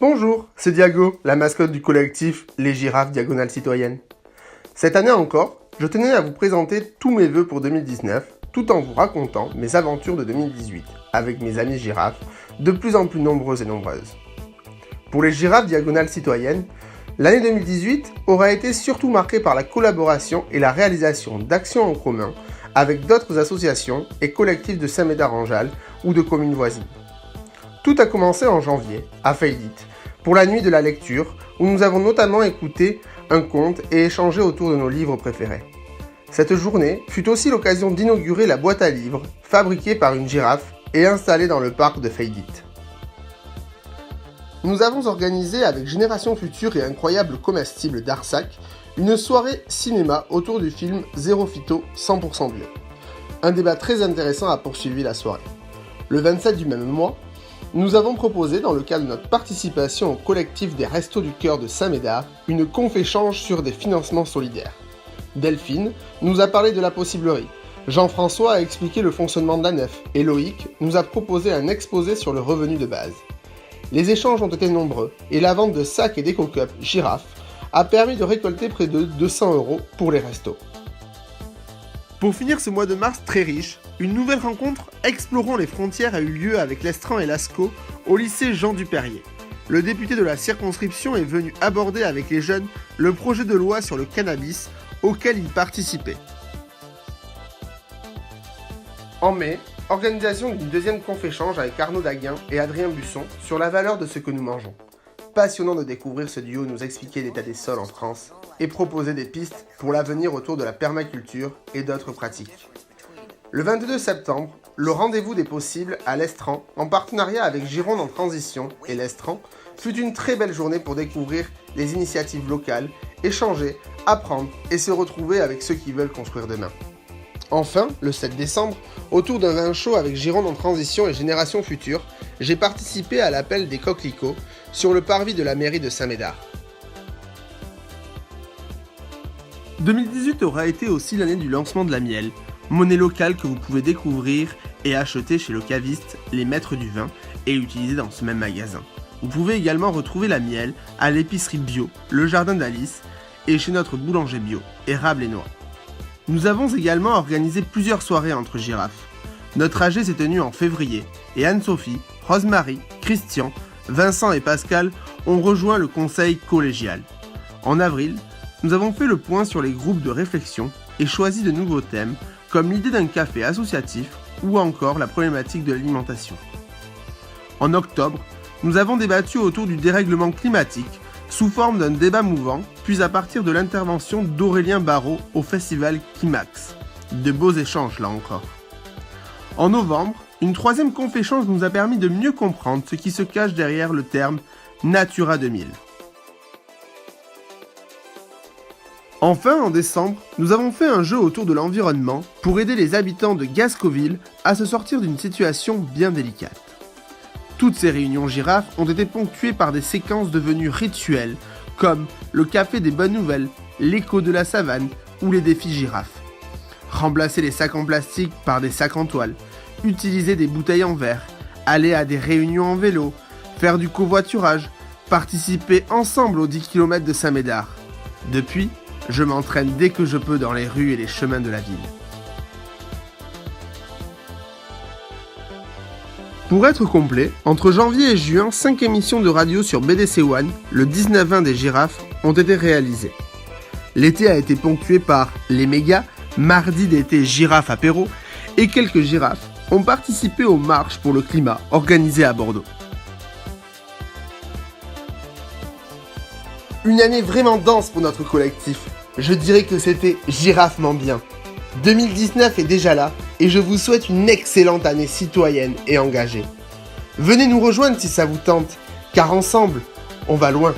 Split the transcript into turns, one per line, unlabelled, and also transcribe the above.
Bonjour, c'est Diago, la mascotte du collectif Les Girafes Diagonales Citoyennes. Cette année encore, je tenais à vous présenter tous mes vœux pour 2019, tout en vous racontant mes aventures de 2018, avec mes amis girafes, de plus en plus nombreuses et nombreuses. Pour les Girafes Diagonales Citoyennes, l'année 2018 aura été surtout marquée par la collaboration et la réalisation d'actions en commun avec d'autres associations et collectifs de Saint-Médard-en-Jalles ou de communes voisines. Tout a commencé en janvier, à Feydit, pour la nuit de la lecture, où nous avons notamment écouté un conte et échangé autour de nos livres préférés. Cette journée fut aussi l'occasion d'inaugurer la boîte à livres, fabriquée par une girafe et installée dans le parc de Feydit. Nous avons organisé avec Génération Future et Incroyable Comestible d'Arsac une soirée cinéma autour du film Zéro Phyto 100% bio. Un débat très intéressant a poursuivi la soirée. Le 27 du même mois, nous avons proposé, dans le cadre de notre participation au collectif des Restos du Cœur de Saint-Médard, une conf-échange sur des financements solidaires. Delphine nous a parlé de la possiblerie, Jean-François a expliqué le fonctionnement de la nef, et Loïc nous a proposé un exposé sur le revenu de base. Les échanges ont été nombreux, et la vente de sacs et d'éco-cups girafes a permis de récolter près de 200 € pour les restos. Pour finir ce mois de mars très riche, une nouvelle rencontre Explorons les frontières a eu lieu avec l'Estran et l'ASCO au lycée Jean Duperrier. Le député de la circonscription est venu aborder avec les jeunes le projet de loi sur le cannabis auquel il participait. En mai, organisation d'une deuxième conf-échange avec Arnaud Daguin et Adrien Busson sur la valeur de ce que nous mangeons. Passionnant de découvrir ce duo nous expliquer l'état des sols en France et proposer des pistes pour l'avenir autour de la permaculture et d'autres pratiques. Le 22 septembre, le rendez-vous des possibles à l'Estran, en partenariat avec Gironde en Transition et l'Estran, fut une très belle journée pour découvrir les initiatives locales, échanger, apprendre et se retrouver avec ceux qui veulent construire demain. Enfin, le 7 décembre, autour d'un vin chaud avec Gironde en Transition et Génération Future, j'ai participé à l'appel des coquelicots sur le parvis de la mairie de Saint-Médard. 2018 aura été aussi l'année du lancement de la miel, monnaie locale que vous pouvez découvrir et acheter chez le caviste Les Maîtres du Vin et utiliser dans ce même magasin. Vous pouvez également retrouver la miel à l'épicerie bio, le Jardin d'Alice et chez notre boulanger bio, Érable et Noix. Nous avons également organisé plusieurs soirées entre girafes. Notre AG s'est tenu en février et Anne-Sophie, Rosemary, Christian, Vincent et Pascal ont rejoint le conseil collégial. En avril, nous avons fait le point sur les groupes de réflexion et choisi de nouveaux thèmes comme l'idée d'un café associatif ou encore la problématique de l'alimentation. En octobre, nous avons débattu autour du dérèglement climatique sous forme d'un débat mouvant, puis à partir de l'intervention d'Aurélien Barraud au festival Kimax. De beaux échanges là encore. En novembre, une troisième conf-échange nous a permis de mieux comprendre ce qui se cache derrière le terme Natura 2000. Enfin, en décembre, nous avons fait un jeu autour de l'environnement pour aider les habitants de Gascoville à se sortir d'une situation bien délicate. Toutes ces réunions girafes ont été ponctuées par des séquences devenues rituelles, comme le café des bonnes nouvelles, l'écho de la savane ou les défis girafes. Remplacer les sacs en plastique par des sacs en toile, utiliser des bouteilles en verre, aller à des réunions en vélo, faire du covoiturage, participer ensemble aux 10 km de Saint-Médard. Depuis, je m'entraîne dès que je peux dans les rues et les chemins de la ville. Pour être complet, entre janvier et juin, 5 émissions de radio sur BDC One, le 19-20 des girafes, ont été réalisées. L'été a été ponctué par les mégas, mardi d'été girafe apéro, et quelques girafes ont participé aux marches pour le climat organisées à Bordeaux. Une année vraiment dense pour notre collectif. Je dirais que c'était girafement bien. 2019 est déjà là et je vous souhaite une excellente année citoyenne et engagée. Venez nous rejoindre si ça vous tente, car ensemble, on va loin.